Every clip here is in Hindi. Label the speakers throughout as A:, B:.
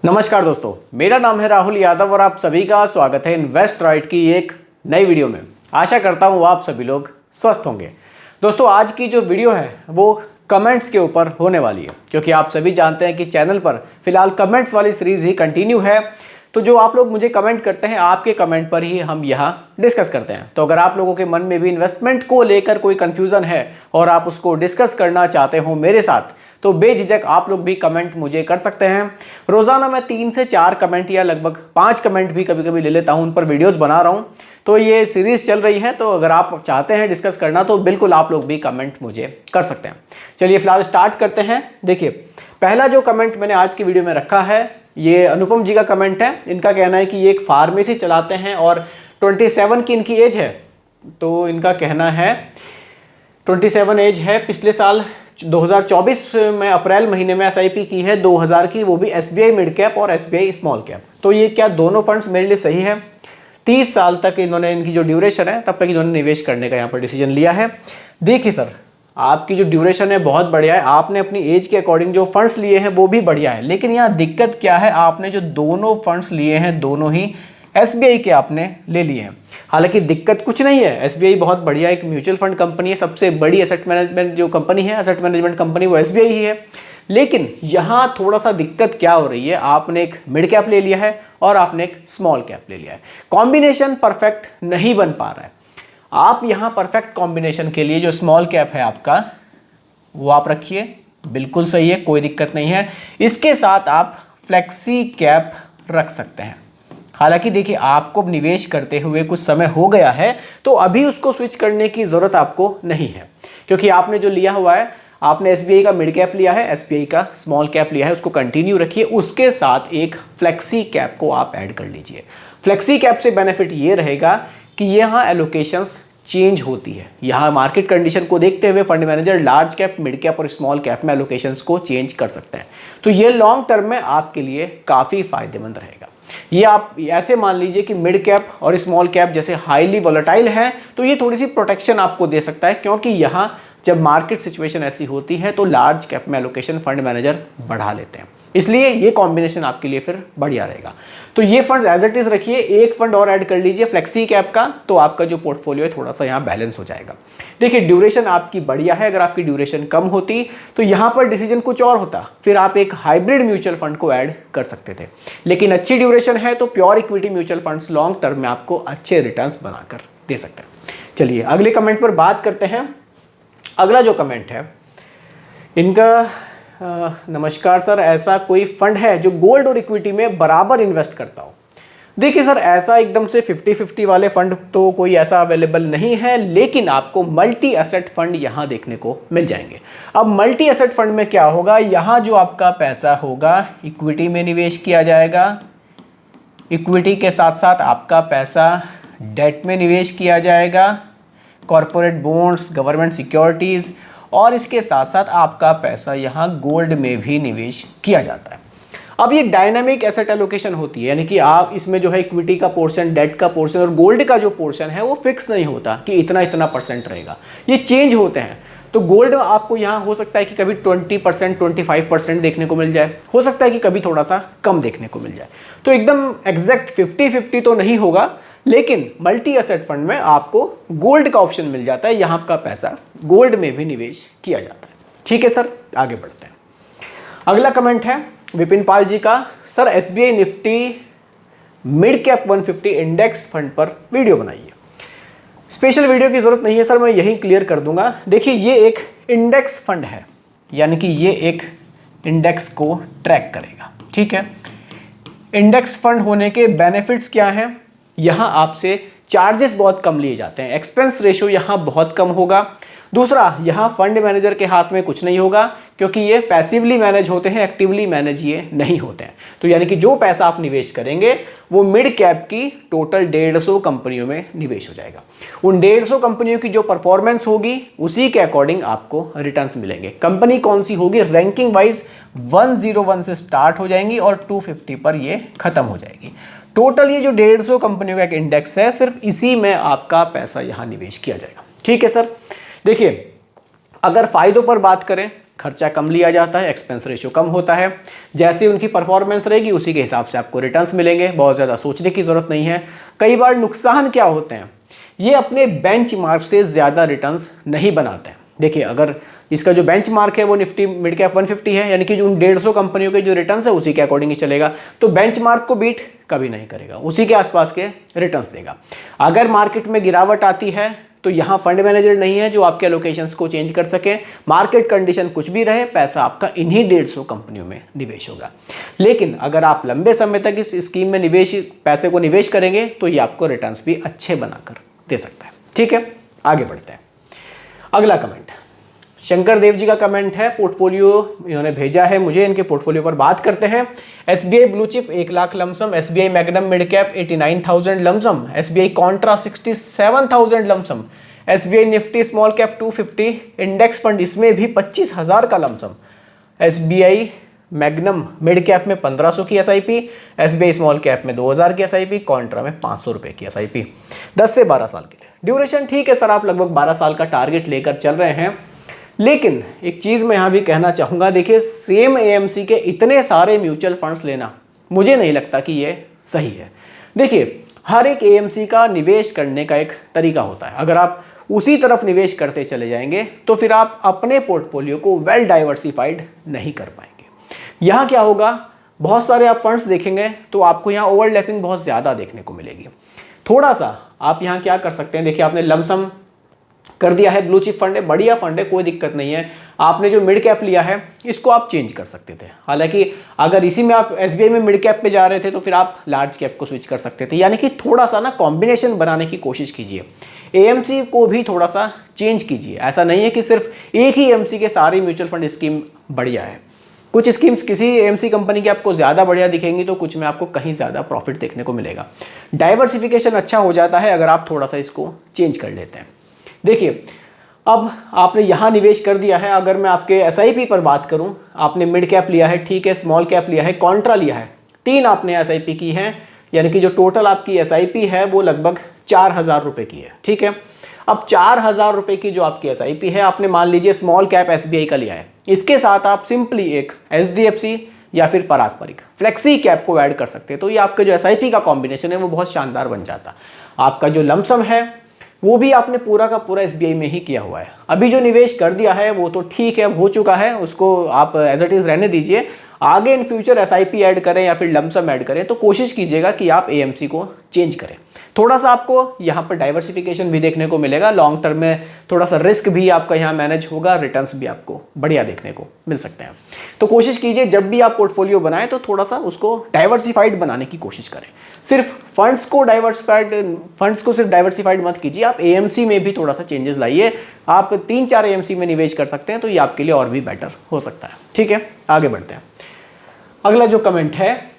A: नमस्कार दोस्तों, मेरा नाम है राहुल यादव और आप सभी का स्वागत है इन्वेस्ट राइट की एक नई वीडियो में। आशा करता हूँ आप सभी लोग स्वस्थ होंगे। दोस्तों, आज की जो वीडियो है वो कमेंट्स के ऊपर होने वाली है, क्योंकि आप सभी जानते हैं कि चैनल पर फिलहाल कमेंट्स वाली सीरीज ही कंटिन्यू है। तो जो आप लोग मुझे कमेंट करते हैं, आपके कमेंट पर ही हम यहाँ डिस्कस करते हैं। तो अगर आप लोगों के मन में भी इन्वेस्टमेंट को लेकर कोई कन्फ्यूज़न है और आप उसको डिस्कस करना चाहते हो मेरे साथ, तो बेझिझक आप लोग भी कमेंट मुझे कर सकते हैं। रोज़ाना मैं 3 से 4 कमेंट या लगभग 5 कमेंट भी कभी कभी ले लेता हूं, उन पर वीडियोस बना रहा हूं। तो ये सीरीज़ चल रही है, तो अगर आप चाहते हैं डिस्कस करना तो बिल्कुल आप लोग भी कमेंट मुझे कर सकते हैं। चलिए फिलहाल स्टार्ट करते हैं। देखिए, पहला जो कमेंट मैंने आज की वीडियो में रखा है, ये अनुपम जी का कमेंट है। इनका कहना है कि ये एक फार्मेसी चलाते हैं और 27 की इनकी एज है। तो इनका कहना है 27 एज है। पिछले साल 2024 में अप्रैल महीने में एसआईपी की है 2000 की, वो भी एसबीआई मिड कैप और एसबीआई स्मॉल कैप। तो ये क्या दोनों फंड्स मेरे लिए सही है? 30 साल तक इन्होंने, इनकी जो ड्यूरेशन है तब तक इन्होंने निवेश करने का यहाँ पर डिसीजन लिया है। देखिए सर, आपकी जो ड्यूरेशन है बहुत बढ़िया है, आपने अपनी एज के अकॉर्डिंग जो फंड्स लिए हैं वो भी बढ़िया है। लेकिन यहाँ दिक्कत क्या है, आपने जो दोनों फंड्स लिए हैं दोनों ही एसबीआई के आपने ले लिए हैं। हालांकि दिक्कत कुछ नहीं है, एसबीआई बहुत बढ़िया एक म्यूचुअल फंड कंपनी है, सबसे बड़ी एसेट मैनेजमेंट जो कंपनी है, एसेट मैनेजमेंट कंपनी, वो एसबीआई ही है। लेकिन यहाँ थोड़ा सा दिक्कत क्या हो रही है, आपने एक मिड कैप ले लिया है और आपने एक स्मॉल कैप ले लिया है। कॉम्बिनेशन परफेक्ट नहीं बन पा रहा है। आप यहाँ परफेक्ट कॉम्बिनेशन के लिए जो स्मॉल कैप है आपका, वो आप रखिए, बिल्कुल सही है, कोई दिक्कत नहीं है। इसके साथ आप फ्लेक्सी कैप रख सकते हैं। हालांकि देखिए, आपको निवेश करते हुए कुछ समय हो गया है, तो अभी उसको स्विच करने की ज़रूरत आपको नहीं है, क्योंकि आपने जो लिया हुआ है, आपने एसबीआई का मिड कैप लिया है, एसबीआई का स्मॉल कैप लिया है, उसको कंटिन्यू रखिए। उसके साथ एक फ्लेक्सी कैप को आप ऐड कर लीजिए। फ्लेक्सी कैप से बेनिफिट ये रहेगा कि यहाँ एलोकेशंस चेंज होती है। यहाँ मार्केट कंडीशन को देखते हुए fund manager large cap, mid cap और स्मॉल कैप में एलोकेशंस को चेंज कर सकते हैं। तो ये लॉन्ग टर्म में आपके लिए काफ़ी फायदेमंद रहेगा। ये आप ऐसे मान लीजिए कि मिड कैप और स्मॉल कैप जैसे हाईली वोलेटाइल है, तो ये थोड़ी सी प्रोटेक्शन आपको दे सकता है, क्योंकि यहाँ जब मार्केट सिचुएशन ऐसी होती है तो लार्ज कैप में एलोकेशन फंड मैनेजर बढ़ा लेते हैं। इसलिए ये कॉम्बिनेशन आपके लिए फिर बढ़िया रहेगा। तो ये फंड्स एज इट इज रखिए, एक फंड और ऐड कर लीजिए फ्लेक्सी कैप का, तो आपका जो पोर्टफोलियो है थोड़ा सा यहाँ बैलेंस हो जाएगा। देखिए, ड्यूरेशन आपकी बढ़िया है। अगर आपकी ड्यूरेशन कम होती तो यहाँ पर डिसीजन कुछ और होता, फिर आप एक हाइब्रिड म्यूचुअल फंड को ऐड कर सकते थे। लेकिन अच्छी ड्यूरेशन है तो pure equity mutual funds long term में आपको अच्छे रिटर्न्स बनाकर दे सकते हैं। चलिए अगले कमेंट पर बात करते हैं। अगला जो कमेंट है इनका, नमस्कार सर, ऐसा कोई फंड है जो गोल्ड और इक्विटी में बराबर इन्वेस्ट करता हो? देखिए सर, ऐसा एकदम से 50-50 वाले फंड तो कोई ऐसा अवेलेबल नहीं है, लेकिन आपको मल्टी एसेट फंड यहाँ देखने को मिल जाएंगे। अब मल्टी एसेट फंड में क्या होगा, यहाँ जो आपका पैसा होगा इक्विटी में निवेश किया जाएगा, इक्विटी के साथ साथ आपका पैसा डेट में निवेश किया जाएगा, कॉरपोरेट बॉन्ड्स, गवर्नमेंट सिक्योरिटीज़, और इसके साथ साथ आपका पैसा यहाँ गोल्ड में भी निवेश किया जाता है। अब ये डायनामिक एसेट एलोकेशन होती है, यानी कि आप इसमें जो है इक्विटी का पोर्शन, डेट का पोर्शन और गोल्ड का जो पोर्शन है वो फिक्स नहीं होता कि इतना इतना परसेंट रहेगा, ये चेंज होते हैं। तो गोल्ड आपको यहाँ हो सकता है कि कभी 20%, 25% देखने को मिल जाए, हो सकता है कि कभी थोड़ा सा कम देखने को मिल जाए। तो एकदम एग्जैक्ट 50-50 तो नहीं होगा, लेकिन मल्टी एसेट फंड में आपको गोल्ड का ऑप्शन मिल जाता है, यहाँ का पैसा गोल्ड में भी निवेश किया जाता है। ठीक है सर, आगे बढ़ते हैं। अगला कमेंट है विपिन पाल जी का, sir SBI Nifty mid cap 150 index fund पर वीडियो बनाइए। स्पेशल वीडियो की जरूरत नहीं है सर, मैं यही क्लियर कर दूंगा। देखिए, ये एक इंडेक्स फंड है, यानी कि ये एक इंडेक्स को ट्रैक करेगा। ठीक है, इंडेक्स फंड होने के बेनिफिट्स क्या हैं? यहाँ आपसे चार्जेस बहुत कम लिए जाते हैं, एक्सपेंस रेशियो यहाँ बहुत कम होगा। दूसरा, यहाँ फंड मैनेजर के हाथ में कुछ नहीं होगा, क्योंकि ये पैसिवली मैनेज होते हैं, एक्टिवली मैनेज ये नहीं होते हैं। तो यानी कि जो पैसा आप निवेश करेंगे वो मिड कैप की टोटल 150 कंपनियों में निवेश हो जाएगा। उन 150 कंपनियों की जो परफॉर्मेंस होगी उसी के अकॉर्डिंग आपको रिटर्न्स मिलेंगे। कंपनी कौन सी होगी, रैंकिंग वाइज 101 से स्टार्ट हो जाएंगी और 250 पर ये खत्म हो जाएगी। टोटल ये जो 150 कंपनियों का एक इंडेक्स है, सिर्फ इसी में आपका पैसा यहाँ निवेश किया जाएगा। ठीक है सर। देखिए, अगर फायदों पर बात करें खर्चा कम लिया जाता है, एक्सपेंस रेशियो कम होता है। जैसे उनकी परफॉर्मेंस रहेगी उसी के हिसाब से आपको रिटर्न्स मिलेंगे, बहुत ज़्यादा सोचने की ज़रूरत नहीं है। कई बार नुकसान क्या होते हैं, ये अपने बेंचमार्क से ज़्यादा रिटर्न्स नहीं बनाते हैं। देखिए, अगर इसका जो बेंचमार्क है वो निफ्टी मिड कैप 150 है, यानी कि जो 150 कंपनियों के जो रिटर्न्स है उसी के अकॉर्डिंग ही चलेगा, तो बेंचमार्क को बीट कभी नहीं करेगा, उसी के आसपास के रिटर्न्स देगा। अगर मार्केट में गिरावट आती है तो यहाँ फंड मैनेजर नहीं है जो आपके एलोकेशंस को चेंज कर सके। मार्केट कंडीशन कुछ भी रहे, पैसा आपका इन्हीं 150 कंपनियों में निवेश होगा। लेकिन अगर आप लंबे समय तक इस स्कीम में पैसे को निवेश करेंगे तो ये आपको रिटर्न्स भी अच्छे बनाकर दे सकता है। ठीक है, आगे बढ़ते हैं। अगला कमेंट शंकर देव जी का कमेंट है, पोर्टफोलियो इन्होंने भेजा है मुझे, इनके पोर्टफोलियो पर बात करते हैं। SBI blue chip 1 lakh lump sum, SBI magnum mid cap 89,000 lump sum, SBI Contra 67,000 lump sum, SBI Nifty small cap 250, index fund इसमें भी 25,000 का lump sum, SBI magnum mid cap में 1500 की SIP, SBI स्मॉल कैप में 2000 की SIP, कॉन्ट्रा में 500 रुपये की SIP, 10 से 12 साल के लिए। ड्यूरेशन ठीक है सर, आप लगभग 12 साल का टारगेट लेकर चल रहे हैं। लेकिन एक चीज़ मैं यहाँ भी कहना चाहूँगा, देखिए सेम AMC के इतने सारे म्यूचुअल फंड्स लेना मुझे नहीं लगता कि ये सही है। देखिए, हर एक AMC का निवेश करने का एक तरीका होता है। अगर आप उसी तरफ निवेश करते चले जाएंगे तो फिर आप अपने पोर्टफोलियो को वेल डाइवर्सिफाइड नहीं कर पाएंगे। यहाँ क्या होगा, बहुत सारे आप फंड्स देखेंगे तो आपको यहाँ ओवरलैपिंग बहुत ज़्यादा देखने को मिलेगी। थोड़ा सा आप यहाँ क्या कर सकते हैं, देखिए आपने लमसम कर दिया है, ब्लू चिप फंड है, बढ़िया फंड है, कोई दिक्कत नहीं है। आपने जो मिड कैप लिया है इसको आप चेंज कर सकते थे। हालांकि अगर इसी में आप SBI में मिड कैप पे जा रहे थे तो फिर आप लार्ज कैप को स्विच कर सकते थे। यानी कि थोड़ा सा ना कॉम्बिनेशन बनाने की कोशिश कीजिए, AMC को भी थोड़ा सा चेंज कीजिए। ऐसा नहीं है कि सिर्फ एक ही AMC के सारी म्यूचुअल फंड स्कीम बढ़िया है। कुछ स्कीम्स किसी AMC कंपनी की आपको ज़्यादा बढ़िया दिखेंगी तो कुछ में आपको कहीं ज़्यादा प्रॉफिट देखने को मिलेगा। डाइवर्सिफिकेशन अच्छा हो जाता है अगर आप थोड़ा सा इसको चेंज कर लेते हैं। देखिए, अब आपने यहाँ निवेश कर दिया है, अगर मैं आपके SIP पर बात करूँ, आपने मिड कैप लिया है, ठीक है, स्मॉल कैप लिया है, कॉन्ट्रा लिया है, 3 आपने SIP की है, यानी कि जो टोटल आपकी SIP है वो लगभग 4,000 रुपये की है। ठीक है, अब 4,000 रुपये की जो आपकी SIP है, आपने मान लीजिए स्मॉल कैप SBI का लिया है, इसके साथ आप सिंपली एक HDFC या फिर पराग परिक फ्लेक्सी कैप को ऐड कर सकते हैं, तो ये आपके जो SIP का कॉम्बिनेशन है वो बहुत शानदार बन जाता। आपका जो लमसम है वो भी आपने पूरा का पूरा SBI में ही किया हुआ है। अभी जो निवेश कर दिया है वो तो ठीक है, हो चुका है, उसको आप एज इट इज़ रहने दीजिए। आगे इन फ्यूचर SIP ऐड करें या फिर लमसम ऐड करें तो कोशिश कीजिएगा कि आप AMC को चेंज करें। थोड़ा सा आपको यहाँ पर डाइवर्सिफिकेशन भी देखने को मिलेगा, लॉन्ग टर्म में थोड़ा सा रिस्क भी आपका यहाँ मैनेज होगा, रिटर्न्स भी आपको बढ़िया देखने को मिल सकते हैं। तो कोशिश कीजिए जब भी आप पोर्टफोलियो बनाएं तो थोड़ा सा उसको डाइवर्सिफाइड बनाने की कोशिश करें। सिर्फ फंड्स को सिर्फ डाइवर्सिफाइड मत कीजिए, आप AMC में भी थोड़ा सा चेंजेस लाइए। आप 3-4 AMC में निवेश कर सकते हैं तो ये आपके लिए और भी बेटर हो सकता है। ठीक है, आगे बढ़ते हैं। अगला जो कमेंट है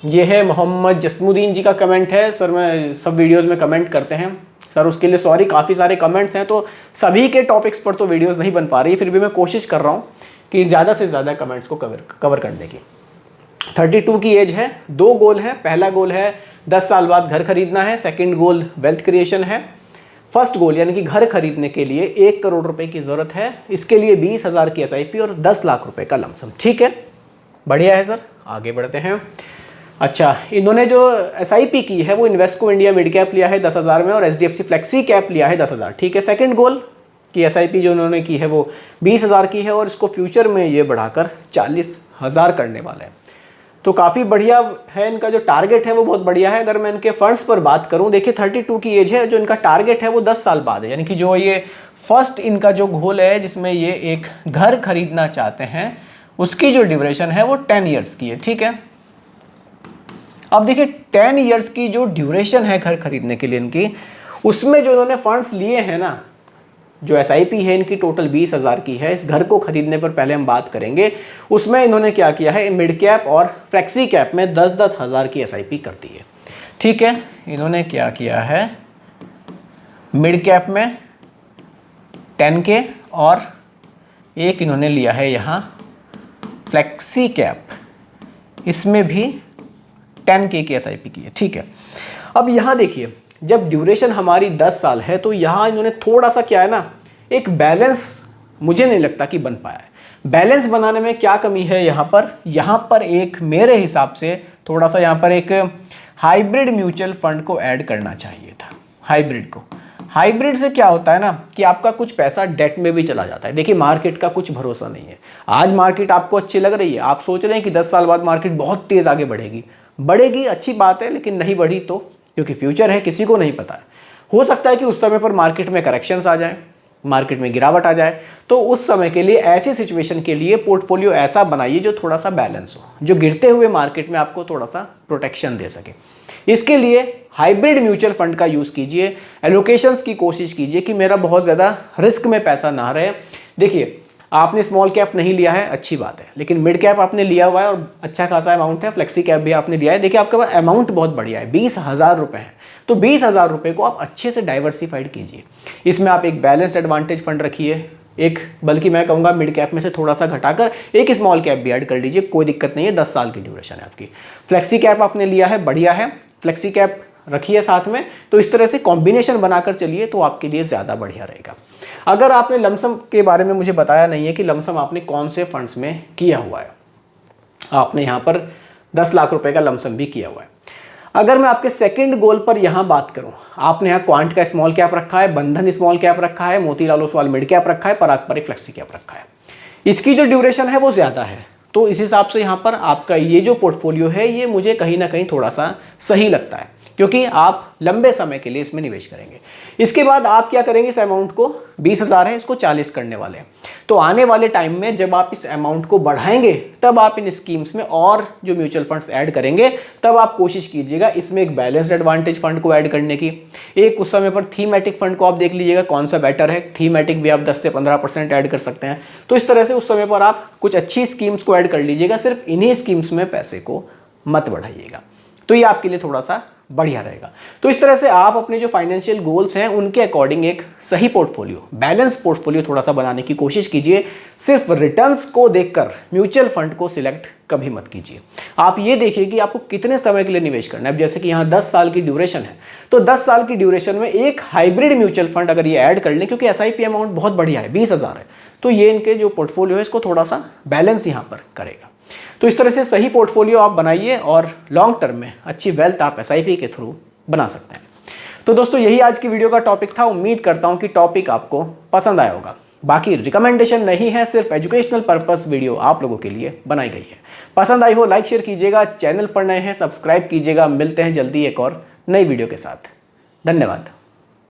A: ये है मोहम्मद जसमुद्दीन जी का कमेंट है। सर, मैं सब वीडियोस में कमेंट करते हैं सर, उसके लिए सॉरी, काफ़ी सारे कमेंट्स हैं तो सभी के टॉपिक्स पर तो वीडियोस नहीं बन पा रही, फिर भी मैं कोशिश कर रहा हूँ कि ज़्यादा से ज़्यादा कमेंट्स को कवर करने की। 32 की एज है, 2 गोल है। पहला गोल है 10 साल बाद घर खरीदना है, सेकेंड गोल वेल्थ क्रिएशन है। फर्स्ट गोल यानी कि घर खरीदने के लिए 1 करोड़ रुपए की ज़रूरत है, इसके लिए 20,000 की SIP और 10 लाख रुपए का लमसम। ठीक है, बढ़िया है सर, आगे बढ़ते हैं। अच्छा, इन्होंने जो SIP की है वो इन्वेस्को इंडिया मिड कैप लिया है 10,000 में और HDFC फ्लेक्सी कैप लिया है 10,000। ठीक है, सेकंड गोल की SIP जो उन्होंने की है वो 20,000 की है और इसको फ्यूचर में ये बढ़ाकर 40,000 करने वाले हैं। तो काफ़ी बढ़िया है, इनका जो टारगेट है वो बहुत बढ़िया है। अगर मैं इनके फंड्स पर बात करूं, देखिए 32 की एज है, जो इनका टारगेट है वो 10 साल बाद है, यानी कि जो ये फर्स्ट इनका जो गोल है जिसमें ये एक घर खरीदना चाहते हैं उसकी जो ड्यूरेशन है वो 10 ईयर्स की है। ठीक है, अब देखिए 10 ईयर्स की जो ड्यूरेशन है घर खरीदने के लिए इनकी, उसमें जो इन्होंने फंड्स लिए हैं ना, जो SIP है इनकी टोटल 20,000 की है। इस घर को खरीदने पर पहले हम बात करेंगे। उसमें इन्होंने क्या किया है, मिड कैप और फ्लेक्सी कैप में 10-10 हज़ार की SIP कर दी है। ठीक है, इन्होंने क्या किया है, मिड कैप में 10K और एक इन्होंने लिया है यहाँ फ्लेक्सी कैप, इसमें भी 10K की SIP की है। ठीक है, अब यहाँ देखिए जब ड्यूरेशन हमारी 10 साल है तो यहाँ इन्होंने थोड़ा सा क्या है ना, एक बैलेंस मुझे नहीं लगता कि बन पाया है। बैलेंस बनाने में क्या कमी है यहाँ पर एक मेरे हिसाब से थोड़ा सा यहाँ पर एक हाइब्रिड म्यूचुअल फंड को ऐड करना चाहिए था। हाइब्रिड से क्या होता है ना कि आपका कुछ पैसा डेट में भी चला जाता है। देखिए मार्केट का कुछ भरोसा नहीं है। आज मार्केट आपको अच्छी लग रही है, आप सोच रहे हैं कि 10 साल बाद मार्केट बहुत तेज़ आगे बढ़ेगी, अच्छी बात है, लेकिन नहीं बढ़ी तो, क्योंकि फ्यूचर है, किसी को नहीं पता है। हो सकता है कि उस समय पर मार्केट में करेक्शंस आ जाए, मार्केट में गिरावट आ जाए, तो उस समय के लिए, ऐसी सिचुएशन के लिए पोर्टफोलियो ऐसा बनाइए जो थोड़ा सा बैलेंस हो, जो गिरते हुए मार्केट में आपको थोड़ा सा प्रोटेक्शन दे सके। इसके लिए हाइब्रिड म्यूचुअल फंड का यूज़ कीजिए, एलोकेशंस की कोशिश कीजिए कि मेरा बहुत ज़्यादा रिस्क में पैसा ना रहे। देखिए आपने स्मॉल कैप नहीं लिया है, अच्छी बात है, लेकिन मिड कैप आपने लिया हुआ है और अच्छा खासा अमाउंट है, फ्लेक्सी कैप भी आपने लिया है। देखिए आपके पास अमाउंट बहुत बढ़िया है, 20,000 रुपये है, तो 20,000 रुपये को आप अच्छे से डाइवर्सिफाइड कीजिए। इसमें आप एक बैलेंस्ड एडवांटेज फंड रखिए, एक, बल्कि मैं कहूँगा मिड कैप में से थोड़ा सा घटाकर एक स्मॉल कैप भी ऐड कर लीजिए, कोई दिक्कत नहीं है, 10 साल की ड्यूरेशन है आपकी। फ्लेक्सी कैप आपने लिया है, बढ़िया है, फ्लेक्सी कैप रखिए साथ में, तो इस तरह से कॉम्बिनेशन बनाकर चलिए तो आपके लिए ज़्यादा बढ़िया रहेगा। अगर आपने लमसम के बारे में मुझे बताया नहीं है कि लमसम आपने कौन से फंड्स में किया हुआ है, आपने यहाँ पर 10 लाख रुपए का लमसम भी किया हुआ है। अगर मैं आपके सेकंड गोल पर यहाँ बात करूँ, आपने यहाँ क्वांट का स्मॉल कैप रखा है, बंधन स्मॉल कैप रखा है, मोतीलाल ओसवाल मिड कैप रखा है, पराग पारिक फ्लेक्सी कैप रखा है। इसकी जो ड्यूरेशन है वो ज़्यादा है, तो इस हिसाब से यहाँ पर आपका ये जो पोर्टफोलियो है ये मुझे कहीं ना कहीं थोड़ा सा सही लगता है, क्योंकि आप लंबे समय के लिए इसमें निवेश करेंगे। इसके बाद आप क्या करेंगे, इस अमाउंट को 20,000 है, इसको 40 करने वाले हैं, तो आने वाले टाइम में जब आप इस अमाउंट को बढ़ाएंगे तब आप इन स्कीम्स में और जो म्यूचुअल फंड्स ऐड करेंगे, तब आप कोशिश कीजिएगा इसमें एक बैलेंस्ड एडवांटेज फंड को ऐड करने की। एक उस समय पर थीमेटिक फंड को आप देख लीजिएगा कौन सा बेटर है, थीमेटिक भी आप 10 से 15% ऐड कर सकते हैं। तो इस तरह से उस समय पर आप कुछ अच्छी स्कीम्स को ऐड कर लीजिएगा, सिर्फ इन्हीं स्कीम्स में पैसे को मत बढ़ाइएगा, तो ये आपके लिए थोड़ा सा बढ़िया रहेगा। तो इस तरह से आप अपने जो फाइनेंशियल गोल्स हैं उनके अकॉर्डिंग एक सही पोर्टफोलियो, बैलेंस पोर्टफोलियो थोड़ा सा बनाने की कोशिश कीजिए। सिर्फ रिटर्न्स को देखकर म्यूचुअल फंड को सिलेक्ट कभी मत कीजिए। आप ये देखिए कि आपको कितने समय के लिए निवेश करना है। अब जैसे कि यहाँ 10 साल की ड्यूरेशन है, तो 10 साल की ड्यूरेशन में एक हाइब्रिड म्यूचुअल फंड अगर ये ऐड कर लें, क्योंकि SIP अमाउंट बहुत बढ़िया है, 20,000 है, तो ये इनके जो पोर्टफोलियो है इसको थोड़ा सा बैलेंस यहाँ पर करेगा। तो इस तरह से सही पोर्टफोलियो आप बनाइए और लॉन्ग टर्म में अच्छी वेल्थ आप SIP के थ्रू बना सकते हैं। तो दोस्तों यही आज की वीडियो का टॉपिक था। उम्मीद करता हूं कि टॉपिक आपको पसंद आया होगा। बाकी रिकमेंडेशन नहीं है, सिर्फ एजुकेशनल पर्पस वीडियो आप लोगों के लिए बनाई गई है। पसंद आई हो लाइक शेयर कीजिएगा, चैनल पर नए हैं सब्सक्राइब कीजिएगा। मिलते हैं जल्दी एक और नई वीडियो के साथ। धन्यवाद।